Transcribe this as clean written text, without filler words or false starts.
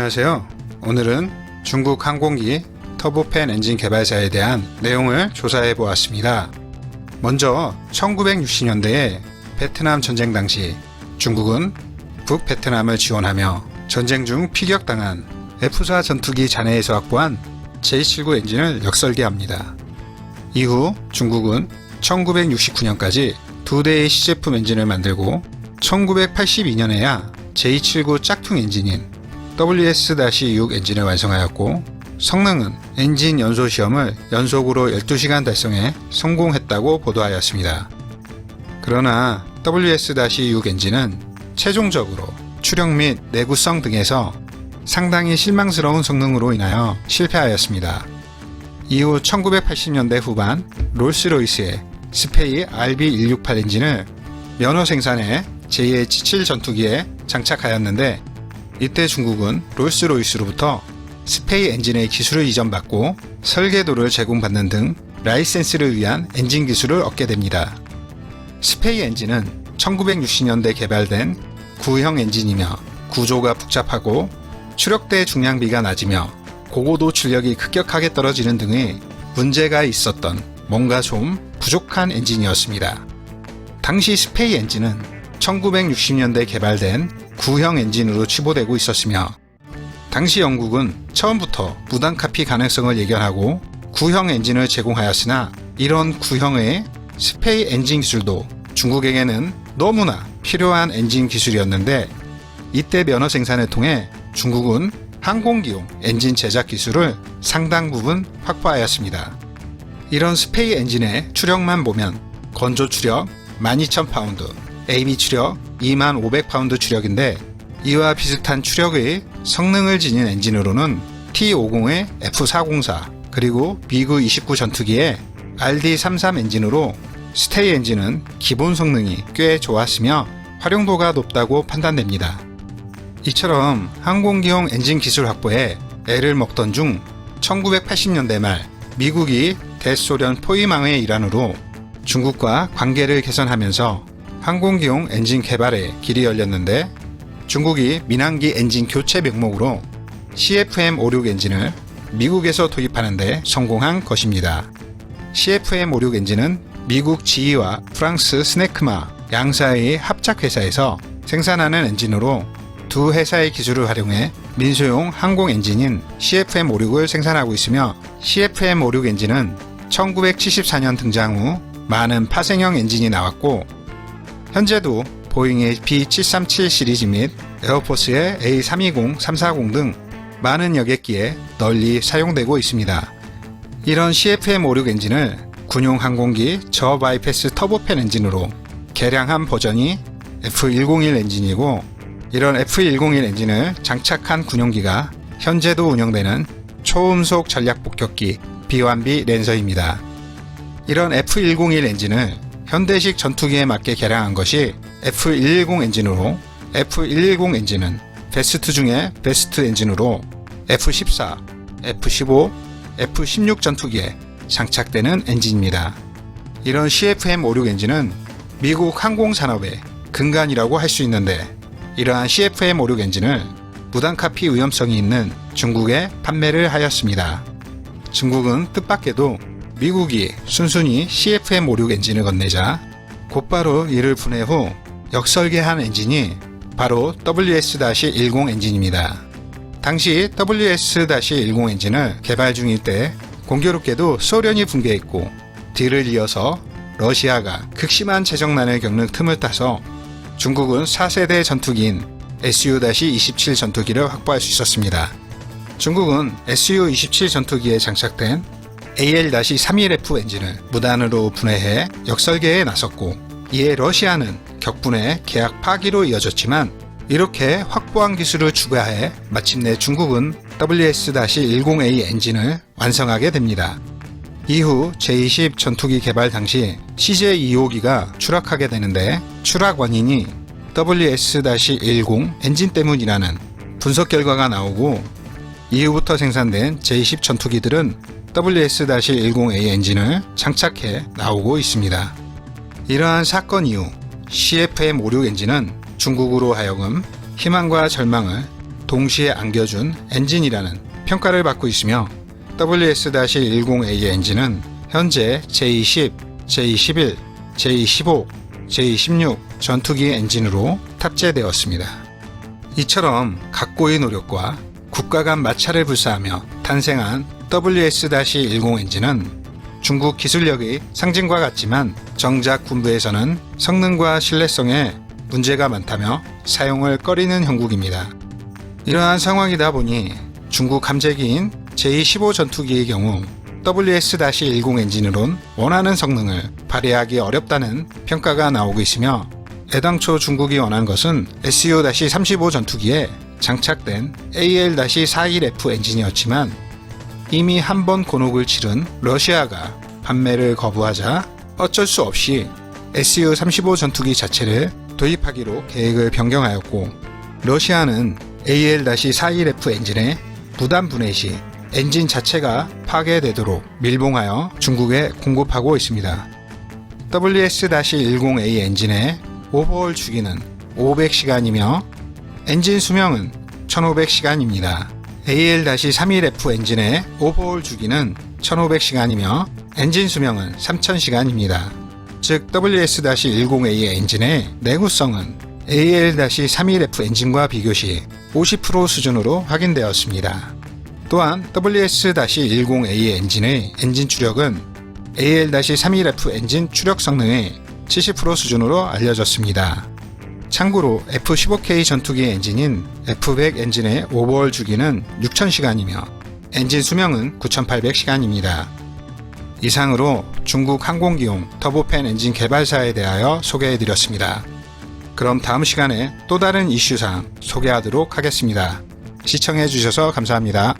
안녕하세요. 오늘은 중국 항공기 터보팬 엔진 개발사에 대한 내용을 조사해 보았습니다. 먼저 1960년대에 베트남 전쟁 당시 중국은 북베트남을 지원하며 전쟁 중 피격당한 F-4 전투기 잔해에서 확보한 J79 엔진을 역설계합니다. 이후 중국은 1969년까지 두 대의 시제품 엔진을 만들고 1982년에야 J79 짝퉁 엔진인 WS-6 엔진을 완성하였고 성능은 엔진 연소 시험을 연속으로 12시간 달성해 성공했다고 보도하였습니다. 그러나 WS-6 엔진은 최종적으로 추력 및 내구성 등에서 상당히 실망스러운 성능으로 인하여 실패하였습니다. 이후 1980년대 후반 롤스로이스의 스페이 RB168 엔진을 면허 생산해 제277 전투기에 장착하였는데 이때 중국은 롤스로이스로부터 스페이 엔진의 기술을 이전받고 설계도를 제공받는 등 라이센스를 위한 엔진 기술을 얻게 됩니다. 스페이 엔진은 1960년대 개발된 구형 엔진이며 구조가 복잡하고 추력대 중량비가 낮으며 고고도 출력이 급격하게 떨어지는 등의 문제가 있었던 뭔가 좀 부족한 엔진이었습니다. 당시 스페이 엔진은 1960년대 개발된 구형 엔진으로 치부되고 있었으며 당시 영국은 처음부터 무단 카피 가능성을 예견하고 구형 엔진을 제공하였으나 이런 구형의 스페이 엔진 기술도 중국에게는 너무나 필요한 엔진 기술이었는데 이때 면허 생산을 통해 중국은 항공기용 엔진 제작 기술을 상당 부분 확보하였습니다. 이런 스페이 엔진의 추력만 보면 건조 추력 12,000파운드, AB 추력 25,000파운드 추력인데 이와 비슷한 추력의 성능을 지닌 엔진으로는 T-50의 F-404 그리고 미그 29 전투기의 RD-33 엔진으로 스테이 엔진은 기본 성능이 꽤 좋았으며 활용도가 높다고 판단됩니다. 이처럼 항공기용 엔진 기술 확보에 애를 먹던 중 1980년대 말 미국이 대소련 포위망의 일환으로 중국과 관계를 개선하면서 항공기용 엔진 개발에 길이 열렸는데 중국이 민항기 엔진 교체 명목으로 CFM56 엔진을 미국에서 도입하는데 성공한 것입니다. CFM56 엔진은 미국 GE와 프랑스 스네크마 양사의 합작회사에서 생산하는 엔진으로 두 회사의 기술을 활용해 민소용 항공 엔진인 CFM56을 생산하고 있으며 CFM56 엔진은 1974년 등장 후 많은 파생형 엔진이 나왔고 현재도 보잉의 B737 시리즈 및 에어포스의 A320, 340 등 많은 여객기에 널리 사용되고 있습니다. 이런 CFM56 엔진을 군용 항공기 저바이패스 터보팬 엔진으로 개량한 버전이 F101 엔진이고 이런 F101 엔진을 장착한 군용기가 현재도 운영되는 초음속 전략 폭격기 B1B 랜서입니다. 이런 F101 엔진을 현대식 전투기에 맞게 개량한 것이 F110 엔진으로 F110 엔진은 베스트 중에 베스트 엔진으로 F14, F15, F16 전투기에 장착되는 엔진입니다. 이런 CFM56 엔진은 미국 항공산업의 근간이라고 할 수 있는데 이러한 CFM56 엔진을 무단 카피 위험성이 있는 중국에 판매를 하였습니다. 중국은 뜻밖에도 미국이 순순히 CFM56 엔진을 건네자 곧바로 이를 분해 후 역설계한 엔진이 바로 WS-10 엔진입니다. 당시 WS-10 엔진을 개발 중일 때 공교롭게도 소련이 붕괴했고 뒤를 이어서 러시아가 극심한 재정난을 겪는 틈을 타서 중국은 4세대 전투기인 Su-27 전투기를 확보할 수 있었습니다. 중국은 Su-27 전투기에 장착된 AL-31F 엔진을 무단으로 분해해 역설계에 나섰고 이에 러시아는 격분해 계약 파기로 이어졌지만 이렇게 확보한 기술을 추가해 마침내 중국은 WS-10A 엔진을 완성하게 됩니다. 이후 제20 전투기 개발 당시 CJ2호기가 추락하게 되는데 추락 원인이 WS-10 엔진 때문이라는 분석 결과가 나오고 이후부터 생산된 제20 전투기들은 WS-10A 엔진을 장착해 나오고 있습니다. 이러한 사건 이후 CFM56 엔진은 중국으로 하여금 희망과 절망을 동시에 안겨준 엔진이라는 평가를 받고 있으며 WS-10A 엔진은 현재 J10, J11, J15, J16 전투기 엔진으로 탑재되었습니다. 이처럼 각고의 노력과 국가 간 마찰을 불사하며 탄생한 WS-10 엔진은 중국 기술력의 상징과 같지만 정작 군부에서는 성능과 신뢰성에 문제가 많다며 사용을 꺼리는 형국입니다. 이러한 상황이다 보니 중국 함재기인 제15 전투기의 경우 WS-10 엔진으론 원하는 성능을 발휘하기 어렵다는 평가가 나오고 있으며 애당초 중국이 원한 것은 SU-35 전투기에 장착된 AL-41F 엔진이었지만 이미 한 번 곤혹을 치른 러시아가 판매를 거부하자 어쩔 수 없이 SU-35 전투기 자체를 도입하기로 계획을 변경하였고 러시아는 AL-41F 엔진의 무단 분해 시 엔진 자체가 파괴되도록 밀봉하여 중국에 공급하고 있습니다. WS-10A 엔진의 오버홀 주기는 500시간이며 엔진 수명은 1500시간입니다. AL-31F 엔진의 오버홀 주기는 1500시간이며 엔진 수명은 3000시간입니다. 즉 WS-10A 엔진의 내구성은 AL-31F 엔진과 비교시 50% 수준으로 확인되었습니다. 또한 WS-10A 엔진의 엔진 추력은 AL-31F 엔진 추력 성능의 70% 수준으로 알려졌습니다. 참고로 F-15K 전투기 엔진인 F-100 엔진의 오버홀 주기는 6000시간이며 엔진 수명은 9800시간입니다. 이상으로 중국 항공기용 터보팬 엔진 개발사에 대하여 소개해드렸습니다. 그럼 다음 시간에 또 다른 이슈사항 소개하도록 하겠습니다. 시청해주셔서 감사합니다.